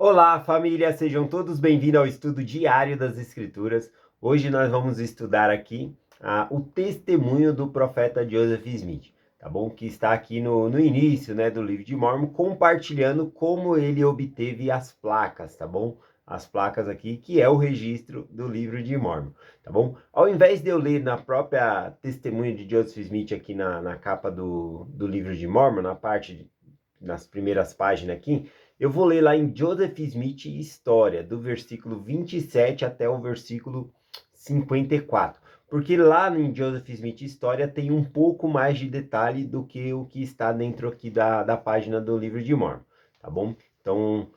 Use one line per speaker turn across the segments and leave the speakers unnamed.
Olá, família, sejam todos bem-vindos ao estudo diário das Escrituras. Hoje nós vamos estudar aqui o testemunho do profeta Joseph Smith, tá bom? Que está aqui no início, né, do livro de Mórmon, compartilhando como ele obteve as placas, tá bom? As placas aqui, que é o registro do livro de Mórmon, tá bom? Ao invés de eu ler na própria testemunho de Joseph Smith aqui na capa do livro de Mórmon, nas primeiras páginas aqui, eu vou ler lá em Joseph Smith História, do versículo 27 até o versículo 54. Porque lá em Joseph Smith História tem um pouco mais de detalhe do que o que está dentro aqui da página do livro de Mórmon, tá bom? Então,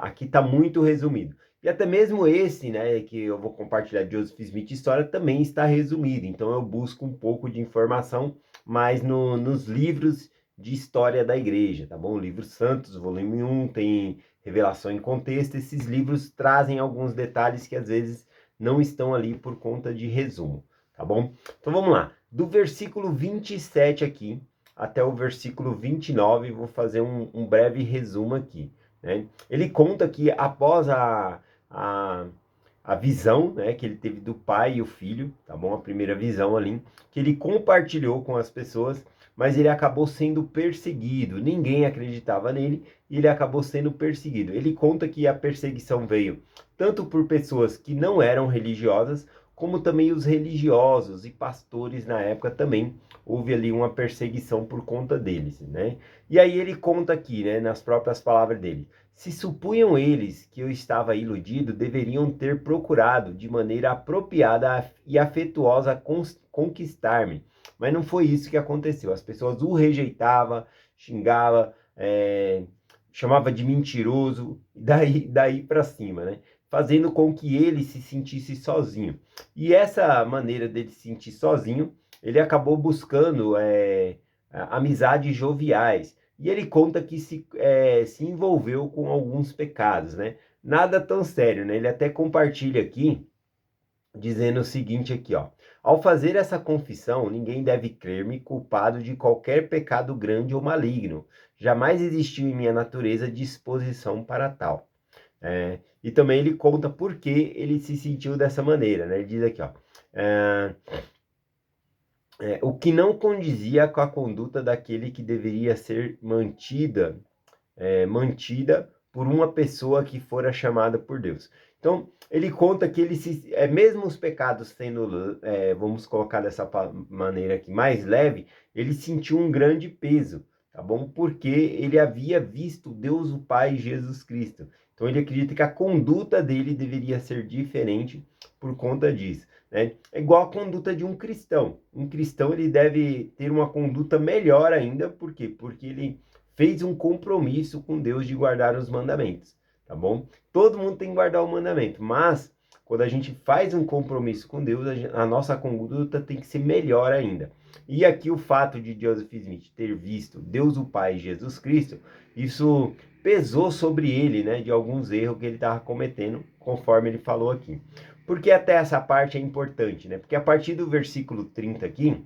aqui está muito resumido. E até mesmo esse, né, que eu vou compartilhar de Joseph Smith História, também está resumido. Então, eu busco um pouco de informação mais nos livros de história da igreja, tá bom? Livros Santos, volume 1, tem Revelação em Contexto. Esses livros trazem alguns detalhes que às vezes não estão ali por conta de resumo, tá bom? Então vamos lá. Do versículo 27 aqui até o versículo 29, vou fazer um breve resumo aqui, né? Ele conta que após a, a visão, né, que ele teve do pai e o filho, tá bom? A primeira visão ali, que ele compartilhou com as pessoas, mas ele acabou sendo perseguido. Ninguém acreditava nele e ele acabou sendo perseguido. Ele conta que a perseguição veio tanto por pessoas que não eram religiosas, como também os religiosos e pastores na época também. Houve ali uma perseguição por conta deles, né? E aí ele conta aqui, né, nas próprias palavras dele: se supunham eles que eu estava iludido, deveriam ter procurado de maneira apropriada e afetuosa conquistar-me. Mas não foi isso que aconteceu. As pessoas o rejeitavam, xingavam, chamava de mentiroso, daí para cima, né? Fazendo com que ele se sentisse sozinho. E essa maneira dele se sentir sozinho, ele acabou buscando amizades joviais. E ele conta que se envolveu com alguns pecados, né? Nada tão sério, né? Ele até compartilha aqui, dizendo o seguinte aqui, ó: ao fazer essa confissão, ninguém deve crer-me culpado de qualquer pecado grande ou maligno. Jamais existiu em minha natureza disposição para tal. E também ele conta por que ele se sentiu dessa maneira, né? Ele diz aqui, ó: é, o que não condizia com a conduta daquele que deveria ser mantida por uma pessoa que fora chamada por Deus. Então, ele conta que mesmo os pecados sendo, vamos colocar dessa maneira aqui, mais leve, ele sentiu um grande peso, tá bom? Porque ele havia visto Deus o Pai e Jesus Cristo. Então, ele acredita que a conduta dele deveria ser diferente por conta disso, né? É igual a conduta de um cristão. Um cristão, ele deve ter uma conduta melhor ainda, por quê? Porque ele fez um compromisso com Deus de guardar os mandamentos, tá bom? Todo mundo tem que guardar o mandamento, mas quando a gente faz um compromisso com Deus, a nossa conduta tem que ser melhor ainda. E aqui o fato de Joseph Smith ter visto Deus o Pai e Jesus Cristo, isso pesou sobre ele, né, de alguns erros que ele estava cometendo, conforme ele falou aqui. Porque até essa parte é importante, né? Porque a partir do versículo 30 aqui,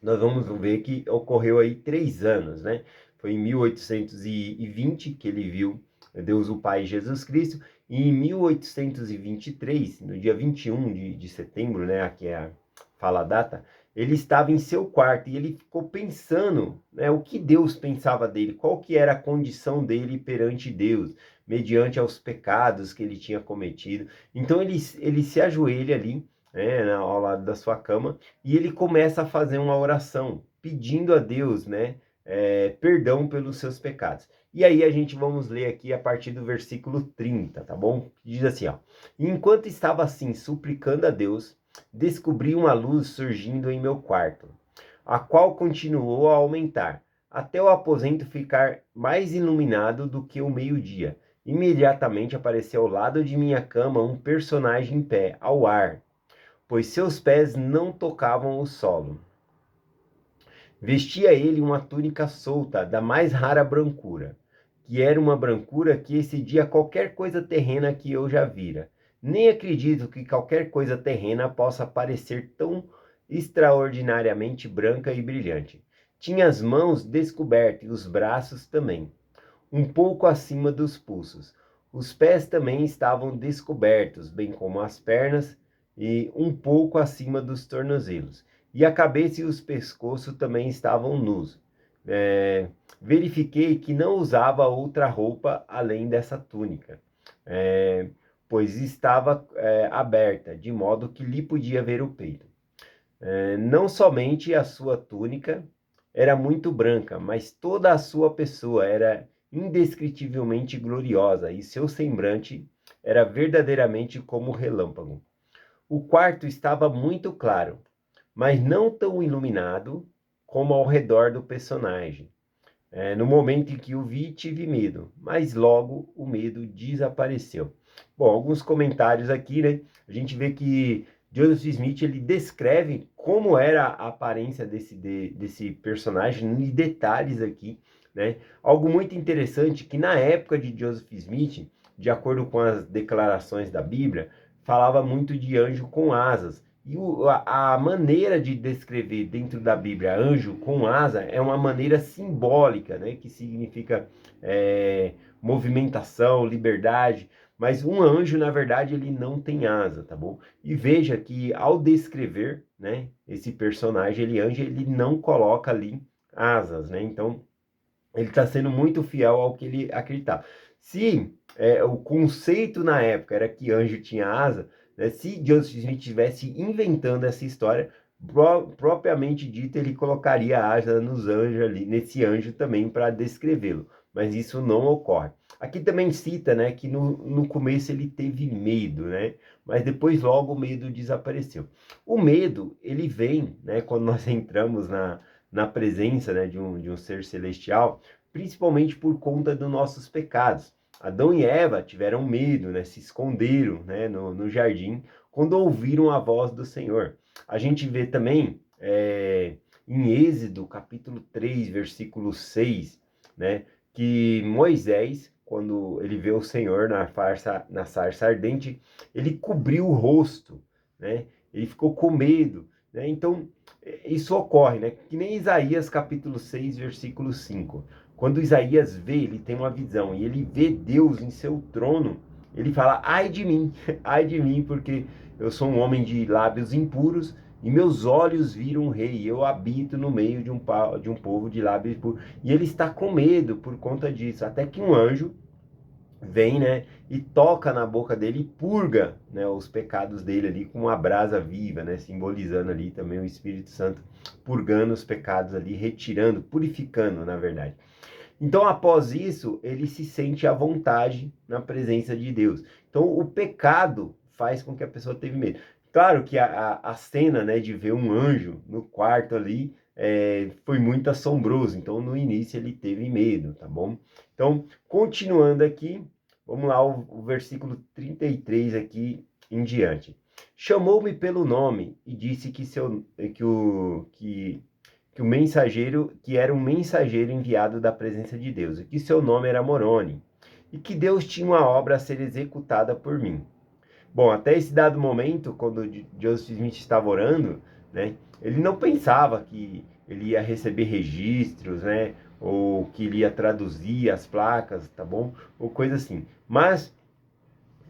nós vamos ver que ocorreu aí 3 anos, né? Foi em 1820 que ele viu Deus o Pai e Jesus Cristo, e em 1823, no dia 21 de setembro, né? Aqui fala a data, ele estava em seu quarto e ele ficou pensando, né, o que Deus pensava dele, qual que era a condição dele perante Deus, mediante aos pecados que ele tinha cometido. Então ele se ajoelha ali, né, ao lado da sua cama, e ele começa a fazer uma oração, pedindo a Deus, né, perdão pelos seus pecados. E aí a gente vamos ler aqui a partir do versículo 30, tá bom? Diz assim, ó: enquanto estava assim suplicando a Deus, descobri uma luz surgindo em meu quarto, a qual continuou a aumentar, até o aposento ficar mais iluminado do que o meio-dia. Imediatamente apareceu ao lado de minha cama um personagem em pé, ao ar, pois seus pés não tocavam o solo. Vestia ele uma túnica solta, da mais rara brancura, que era uma brancura que excedia qualquer coisa terrena que eu já vira. Nem acredito que qualquer coisa terrena possa parecer tão extraordinariamente branca e brilhante. Tinha as mãos descobertas e os braços também, um pouco acima dos pulsos. Os pés também estavam descobertos, bem como as pernas, e um pouco acima dos tornozelos. E a cabeça e os pescoços também estavam nus. Verifiquei que não usava outra roupa além dessa túnica, é, pois estava aberta, de modo que lhe podia ver o peito. Não somente a sua túnica era muito branca, mas toda a sua pessoa era indescritivelmente gloriosa e seu semblante era verdadeiramente como relâmpago. O quarto estava muito claro, mas não tão iluminado como ao redor do personagem. No momento em que o vi, tive medo, mas logo o medo desapareceu. Bom, alguns comentários aqui, né? A gente vê que Joseph Smith ele descreve como era a aparência desse personagem em detalhes aqui, né? Algo muito interessante que na época de Joseph Smith, de acordo com as declarações da Bíblia, falava muito de anjo com asas. E a maneira de descrever dentro da Bíblia anjo com asa é uma maneira simbólica, né? Que significa movimentação, liberdade. Mas um anjo, na verdade, ele não tem asa, tá bom? E veja que ao descrever, né, esse personagem, ele não coloca ali asas, né? Então, ele está sendo muito fiel ao que ele acreditava. Se o conceito na época era que anjo tinha asa, né, se Joseph Smith estivesse inventando essa história, propriamente dito, ele colocaria asa nos anjos ali, nesse anjo também para descrevê-lo. Mas isso não ocorre. Aqui também cita, né, que no começo ele teve medo, né? Mas depois logo o medo desapareceu. O medo, ele vem, né, quando nós entramos na presença, né, de um ser celestial, principalmente por conta dos nossos pecados. Adão e Eva tiveram medo, né, se esconderam, né, no jardim quando ouviram a voz do Senhor. A gente vê também em Êxodo, capítulo 3, versículo 6, né, que Moisés, quando ele vê o Senhor na sarça ardente, ele cobriu o rosto, né, ele ficou com medo, né, então isso ocorre, né? Que nem Isaías capítulo 6, versículo 5. Quando Isaías vê, ele tem uma visão e ele vê Deus em seu trono, ele fala: ai de mim, porque eu sou um homem de lábios impuros e meus olhos viram um rei. Eu habito no meio de um povo de lábios impuros. E ele está com medo por conta disso. Até que um anjo vem, né, e toca na boca dele e purga, né, os pecados dele ali com uma brasa viva, né, simbolizando ali também o Espírito Santo purgando os pecados ali, retirando, purificando, na verdade. Então, após isso, ele se sente à vontade na presença de Deus. Então, o pecado faz com que a pessoa tenha medo. Claro que a cena, né, de ver um anjo no quarto ali foi muito assombroso. Então, no início, ele teve medo, tá bom? Então, continuando aqui, vamos lá, o versículo 33 aqui em diante. Chamou-me pelo nome e disse que o mensageiro, que era um mensageiro enviado da presença de Deus, e que seu nome era Moroni, e que Deus tinha uma obra a ser executada por mim. Bom, até esse dado momento, quando Joseph Smith estava orando, né, ele não pensava que ele ia receber registros, né, ou que ele ia traduzir as placas, tá bom? Ou coisa assim. Mas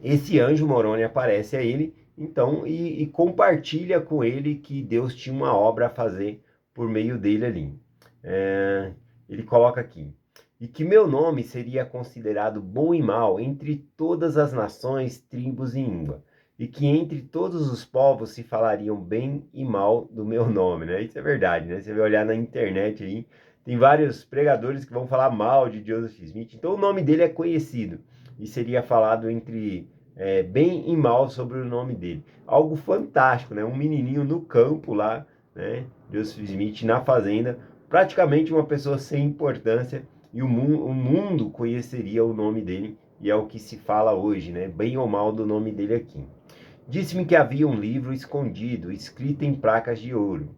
esse anjo Moroni aparece a ele, então, e compartilha com ele que Deus tinha uma obra a fazer por meio dele ali. Ele coloca aqui: e que meu nome seria considerado bom e mau entre todas as nações, tribos e língua, e que entre todos os povos se falariam bem e mal do meu nome, né? Isso é verdade, né? Você vai olhar na internet aí, tem vários pregadores que vão falar mal de Joseph Smith, então o nome dele é conhecido, e seria falado entre bem e mal sobre o nome dele. Algo fantástico, né? Um menininho no campo lá, né? Joseph Smith na fazenda, praticamente uma pessoa sem importância, e o mundo conheceria o nome dele, e é o que se fala hoje, né? Bem ou mal do nome dele aqui. Disse-me que havia um livro escondido, escrito em placas de ouro,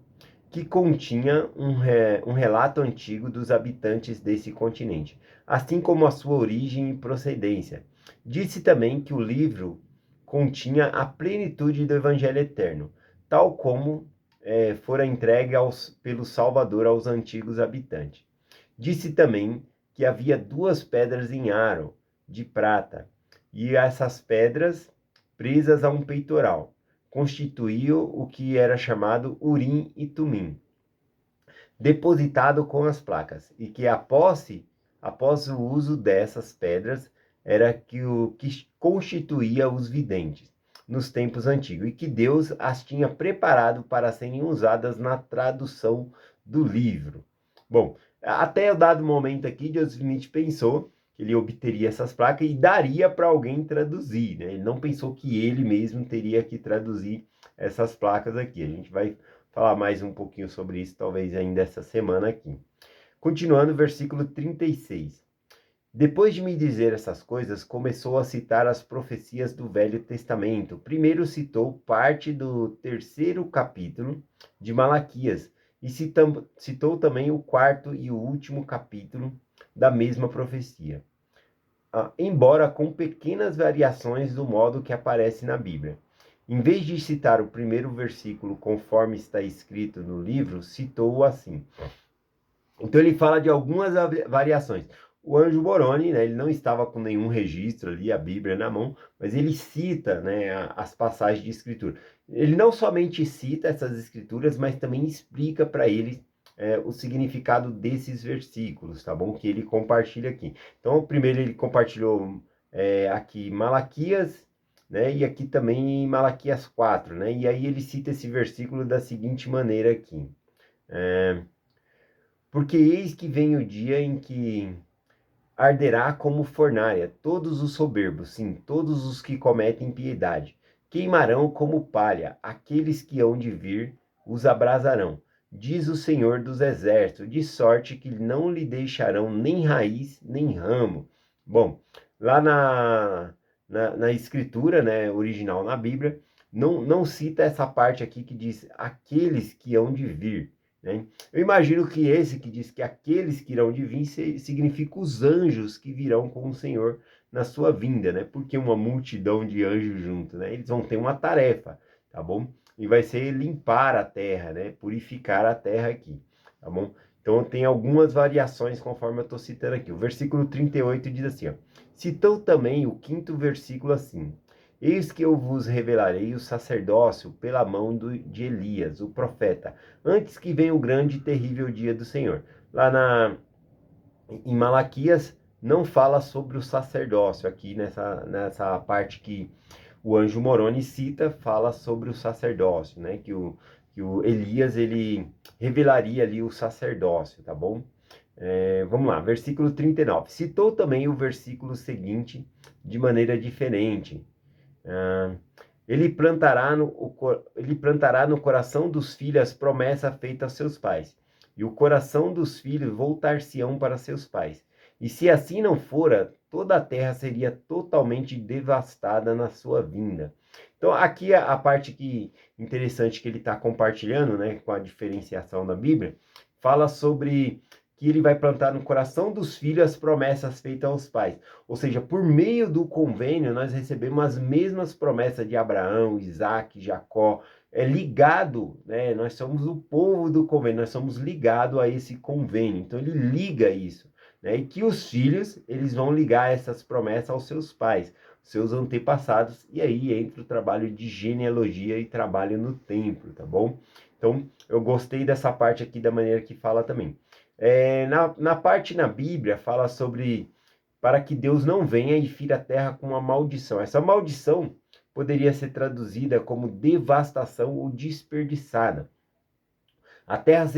que continha um relato antigo dos habitantes desse continente, assim como a sua origem e procedência. Disse também que o livro continha a plenitude do Evangelho eterno, tal como fora entregue pelo Salvador aos antigos habitantes. Disse também que havia duas pedras em aro de prata, e essas pedras, presas a um peitoral, constituíam o que era chamado Urim e Tumim, depositado com as placas, e que após o uso dessas pedras, era que o que constituía os videntes nos tempos antigos, e que Deus as tinha preparado para serem usadas na tradução do livro. Bom, até o dado momento aqui, Joseph Smith pensou que ele obteria essas placas e daria para alguém traduzir, né? Ele não pensou que ele mesmo teria que traduzir essas placas aqui. A gente vai falar mais um pouquinho sobre isso, talvez ainda essa semana aqui. Continuando, versículo 36. Depois de me dizer essas coisas, começou a citar as profecias do Velho Testamento. Primeiro citou parte do 3º capítulo de Malaquias e citou também o 4º e o último capítulo da mesma profecia, embora com pequenas variações do modo que aparece na Bíblia. Em vez de citar o primeiro versículo conforme está escrito no livro, citou-o assim. Então ele fala de algumas variações. O anjo Moroni, né, ele não estava com nenhum registro ali, a Bíblia na mão, mas ele cita, né, as passagens de escritura. Ele não somente cita essas escrituras, mas também explica para ele o significado desses versículos, tá bom? Que ele compartilha aqui. Então, primeiro ele compartilhou aqui Malaquias, né? E aqui também Malaquias 4, né? E aí ele cita esse versículo da seguinte maneira aqui. Porque eis que vem o dia em que arderá como fornalha todos os soberbos, sim, todos os que cometem impiedade. Queimarão como palha, aqueles que hão de vir os abrasarão, diz o Senhor dos Exércitos, de sorte que não lhe deixarão nem raiz, nem ramo. Bom, lá na escritura, né, original na Bíblia, não cita essa parte aqui que diz aqueles que hão de vir, né? Eu imagino que esse que diz que aqueles que irão de vir significa os anjos que virão com o Senhor na sua vinda, né? Porque uma multidão de anjos junto, né? Eles vão ter uma tarefa, tá bom? E vai ser limpar a terra, né? Purificar a terra aqui, tá bom? Então tem algumas variações conforme eu estou citando aqui. O versículo 38 diz assim, ó. Citou também o 5º versículo assim. Eis que eu vos revelarei o sacerdócio pela mão de Elias, o profeta, antes que venha o grande e terrível dia do Senhor. Lá em Malaquias não fala sobre o sacerdócio, aqui nessa parte que o anjo Moroni cita, fala sobre o sacerdócio, né? Que o Elias, ele revelaria ali o sacerdócio, tá bom? Vamos lá, versículo 39. Citou também o versículo seguinte de maneira diferente. Ele plantará no coração dos filhos as promessas feitas a seus pais, e o coração dos filhos voltar-se-ão para seus pais. E se assim não fora, toda a terra seria totalmente devastada na sua vinda. Então, aqui a parte interessante que ele está compartilhando, né, com a diferenciação da Bíblia, fala sobre que ele vai plantar no coração dos filhos as promessas feitas aos pais. Ou seja, por meio do convênio, nós recebemos as mesmas promessas de Abraão, Isaac, Jacó. É ligado, né? Nós somos o povo do convênio, nós somos ligados a esse convênio. Então, ele liga isso, né? E que os filhos, eles vão ligar essas promessas aos seus pais, seus antepassados. E aí entra o trabalho de genealogia e trabalho no templo, tá bom? Então, eu gostei dessa parte aqui da maneira que fala também. Na parte na Bíblia fala sobre para que Deus não venha e fira a terra com uma maldição. Essa maldição poderia ser traduzida como devastação ou desperdiçada. A terra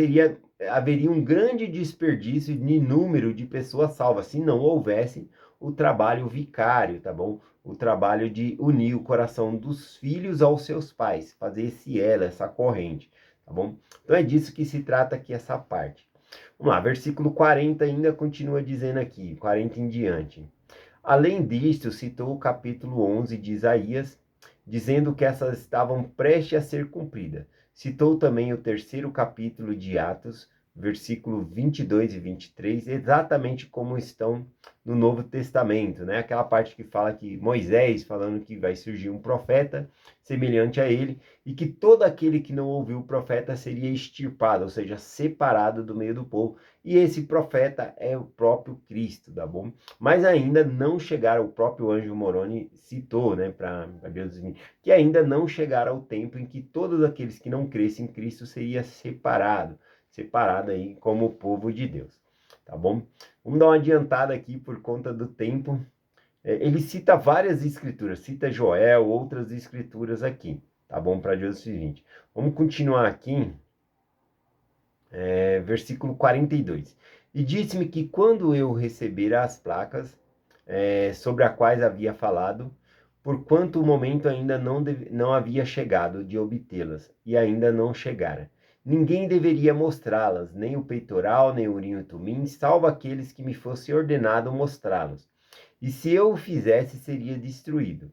haveria um grande desperdício de número de pessoas salvas se não houvesse o trabalho vicário, tá bom? O trabalho de unir o coração dos filhos aos seus pais, fazer esse elo, essa corrente, tá bom? Então é disso que se trata aqui essa parte. Vamos lá, versículo 40 ainda continua dizendo aqui, 40 em diante. Além disto, citou o capítulo 11 de Isaías, dizendo que essas estavam prestes a ser cumpridas. Citou também o 3º capítulo de Atos, versículo 22 e 23, exatamente como estão no Novo Testamento, né? Aquela parte que fala que Moisés falando que vai surgir um profeta semelhante a ele e que todo aquele que não ouviu o profeta seria extirpado, ou seja, separado do meio do povo. E esse profeta é o próprio Cristo, tá bom? Mas ainda não chegaram, o próprio Ângelo Moroni citou, né, para Deus, que ainda não chegaram ao tempo em que todos aqueles que não crescem em Cristo seria separado aí como o povo de Deus, tá bom? Vamos dar uma adiantada aqui por conta do tempo. Ele cita várias escrituras, cita Joel, outras escrituras aqui, tá bom? Para Joseph Smith. Vamos continuar aqui, versículo 42. E disse-me que quando eu receber as placas sobre as quais havia falado, porquanto o momento ainda não havia chegado de obtê-las, e ainda não chegara. Ninguém deveria mostrá-las, nem o peitoral, nem o urim e tumim, salvo aqueles que me fosse ordenado mostrá-los. E se eu o fizesse, seria destruído.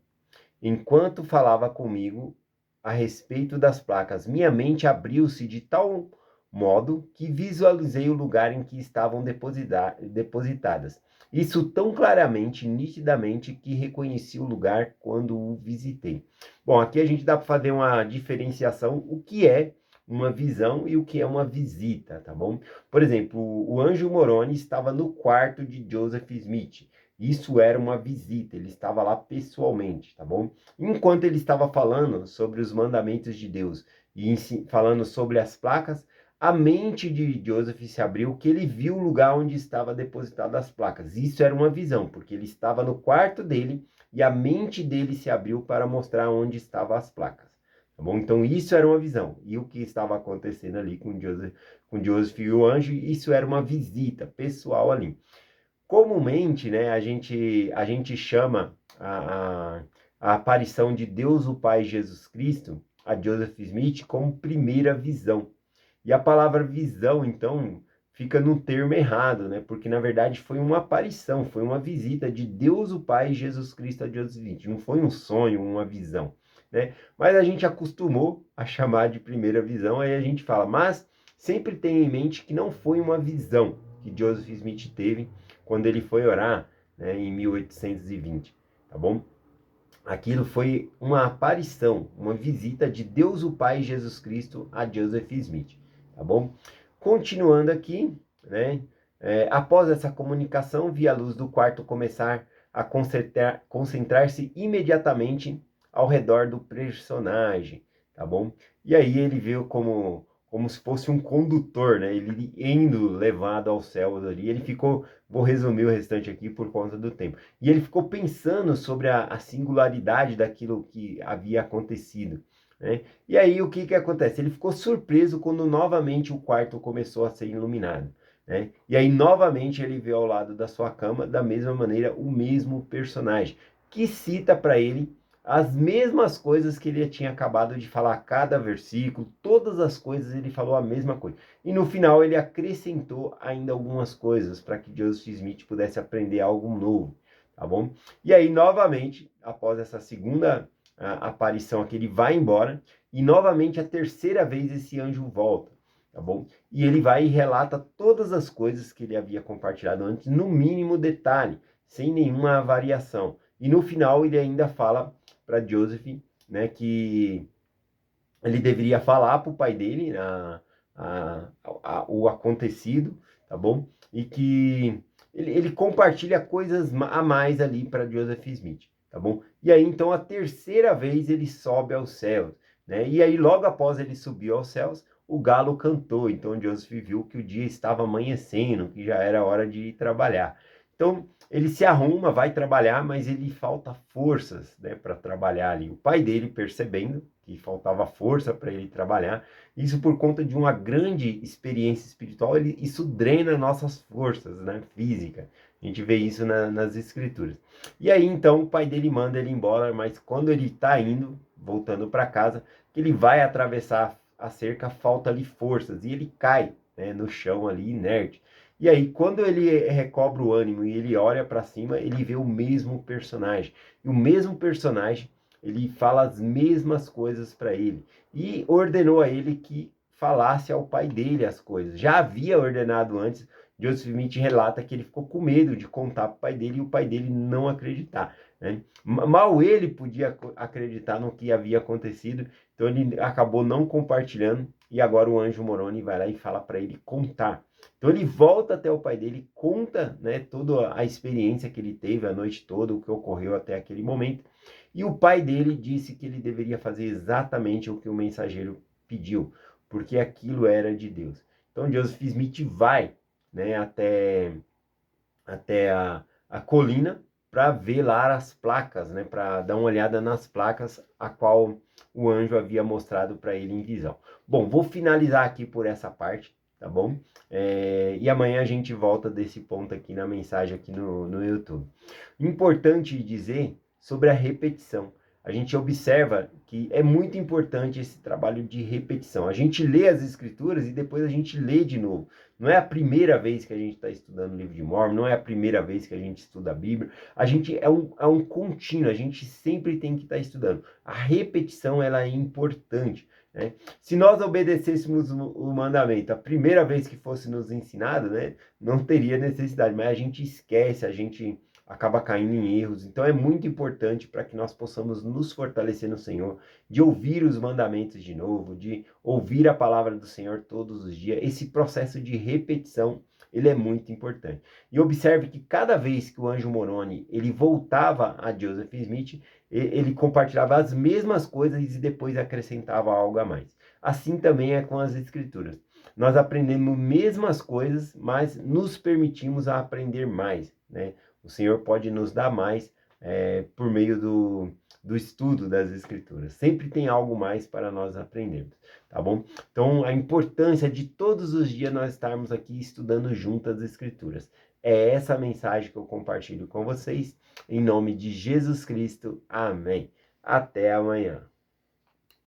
Enquanto falava comigo a respeito das placas, minha mente abriu-se de tal modo que visualizei o lugar em que estavam depositadas. Isso tão claramente, nitidamente, que reconheci o lugar quando o visitei. Bom, aqui a gente dá para fazer uma diferenciação, o que é uma visão e o que é uma visita, tá bom? Por exemplo, o Ângelo Moroni estava no quarto de Joseph Smith. Isso era uma visita, ele estava lá pessoalmente, tá bom? Enquanto ele estava falando sobre os mandamentos de Deus e falando sobre as placas, a mente de Joseph se abriu, que ele viu o lugar onde estava depositado as placas. Isso era uma visão, porque ele estava no quarto dele e a mente dele se abriu para mostrar onde estavam as placas. Tá bom? Então isso era uma visão. E o que estava acontecendo ali com Joseph e o anjo, isso era uma visita pessoal ali. Comumente, né, a gente chama a aparição de Deus o Pai Jesus Cristo a Joseph Smith como primeira visão. E a palavra visão, então, fica no termo errado, né? Porque, na verdade, foi uma aparição, foi uma visita de Deus o Pai Jesus Cristo a Joseph Smith. Não foi um sonho, uma visão, né? Mas a gente acostumou a chamar de primeira visão, aí a gente fala, mas sempre tenha em mente que não foi uma visão que Joseph Smith teve quando ele foi orar, né, em 1820, tá bom? Aquilo foi uma aparição, uma visita de Deus o Pai Jesus Cristo a Joseph Smith, tá bom? Continuando aqui, né? Após essa comunicação, vi a luz do quarto começar a concentrar-se imediatamente ao redor do personagem, tá bom? E aí ele viu como se fosse um condutor, né? Ele indo levado aos céus ali. Ele ficou, vou resumir o restante aqui por conta do tempo. E ele ficou pensando sobre a singularidade daquilo que havia acontecido, né? E aí o que acontece? Ele ficou surpreso quando novamente o quarto começou a ser iluminado, né? E aí novamente ele vê ao lado da sua cama, da mesma maneira, o mesmo personagem, que cita para ele as mesmas coisas que ele tinha acabado de falar, cada versículo, todas as coisas ele falou a mesma coisa. E no final ele acrescentou ainda algumas coisas para que Joseph Smith pudesse aprender algo novo, tá bom? E aí novamente, após essa segunda aparição aqui, ele vai embora e novamente a terceira vez esse anjo volta, tá bom? E ele vai e relata todas as coisas que ele havia compartilhado antes, no mínimo detalhe, sem nenhuma variação. E no final ele ainda fala para Joseph, né, que ele deveria falar para o pai dele o acontecido, tá bom? E que ele compartilha coisas a mais ali para Joseph Smith, tá bom? E aí, então, a terceira vez ele sobe aos céus, né? E aí, logo após ele subir aos céus, o galo cantou. Então, Joseph viu que o dia estava amanhecendo, que já era hora de ir trabalhar. Então, ele se arruma, vai trabalhar, mas ele falta forças, né, para trabalhar ali. O pai dele, percebendo que faltava força para ele trabalhar, isso por conta de uma grande experiência espiritual, isso drena nossas forças, né, física. A gente vê isso nas escrituras. E aí, então, o pai dele manda ele embora, mas quando ele está indo, voltando para casa, que ele vai atravessar a cerca, falta-lhe forças, e ele cai, né, no chão ali, inerte. E aí, quando ele recobra o ânimo e ele olha para cima, ele vê o mesmo personagem. E o mesmo personagem, ele fala as mesmas coisas para ele. E ordenou a ele que falasse ao pai dele as coisas. Já havia ordenado antes. Joseph Smith relata que ele ficou com medo de contar para o pai dele e o pai dele não acreditar, né? Mal ele podia acreditar no que havia acontecido, então ele acabou não compartilhando e agora o anjo Moroni vai lá e fala para ele contar. Então ele volta até o pai dele, conta, né, toda a experiência que ele teve a noite toda, o que ocorreu até aquele momento, e o pai dele disse que ele deveria fazer exatamente o que o mensageiro pediu, porque aquilo era de Deus. Então Joseph Smith vai, né, até a colina para ver lá as placas, né, para dar uma olhada nas placas a qual o anjo havia mostrado para ele em visão. Bom, vou finalizar aqui por essa parte, tá bom? E amanhã a gente volta desse ponto aqui na mensagem aqui no YouTube. Importante dizer sobre a repetição. A gente observa que é muito importante esse trabalho de repetição. A gente lê as escrituras e depois a gente lê de novo. Não é a primeira vez que a gente está estudando o livro de Mórmon, não é a primeira vez que a gente estuda a Bíblia. A gente é um contínuo, a gente sempre tem que estar estudando. A repetição ela é importante, né? Se nós obedecêssemos o mandamento a primeira vez que fosse nos ensinado, né, não teria necessidade, mas a gente esquece, a gente acaba caindo em erros. Então é muito importante para que nós possamos nos fortalecer no Senhor, de ouvir os mandamentos de novo, de ouvir a palavra do Senhor todos os dias. Esse processo de repetição, ele é muito importante. E observe que cada vez que o anjo Moroni, ele voltava a Joseph Smith, ele compartilhava as mesmas coisas e depois acrescentava algo a mais. Assim também é com as escrituras. Nós aprendemos mesmas coisas, mas nos permitimos a aprender mais, né? O Senhor pode nos dar mais por meio do estudo das Escrituras. Sempre tem algo mais para nós aprendermos, tá bom? Então, a importância de todos os dias nós estarmos aqui estudando junto as Escrituras. É essa mensagem que eu compartilho com vocês. Em nome de Jesus Cristo. Amém. Até amanhã.